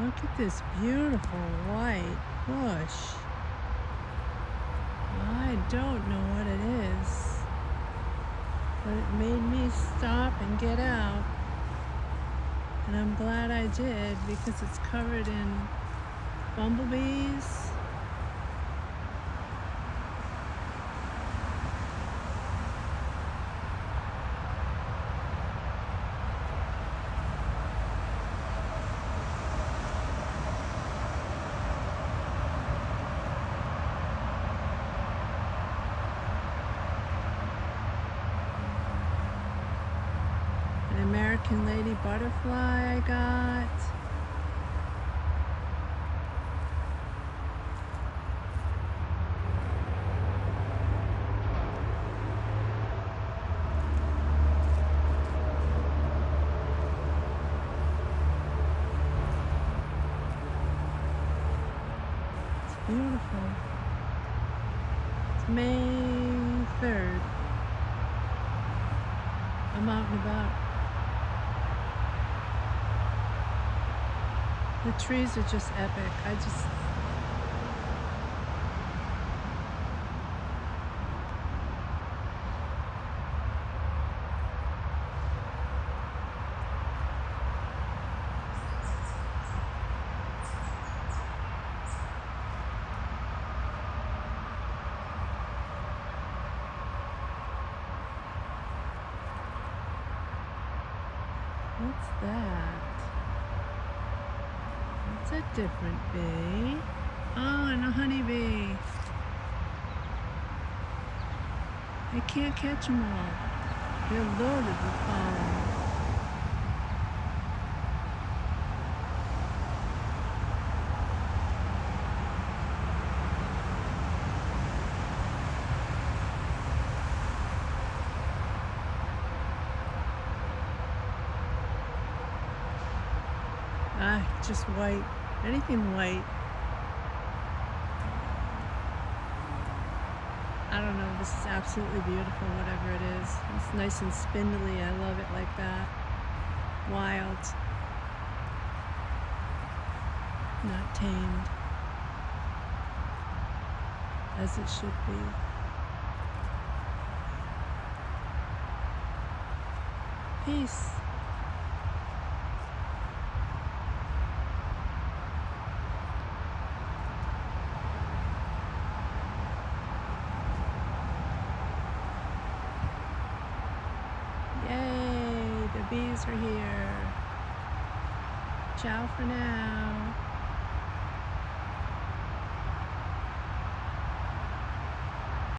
Look at this beautiful white bush. I don't know what it is, but it made me stop and get out. And I'm glad I did because it's covered in bumblebees. An American lady butterfly I got. It's beautiful. It's May 3rd. I'm out and about. The trees are just epic. What's that? It's a different bee. Oh, and a honeybee. I can't catch them all. They're loaded with pollen. Just white. Anything white. I don't know. This is absolutely beautiful, whatever it is. It's nice and spindly. I love it like that. Wild. Not tamed. As it should be. Peace. Yay, the bees are here. Ciao for now.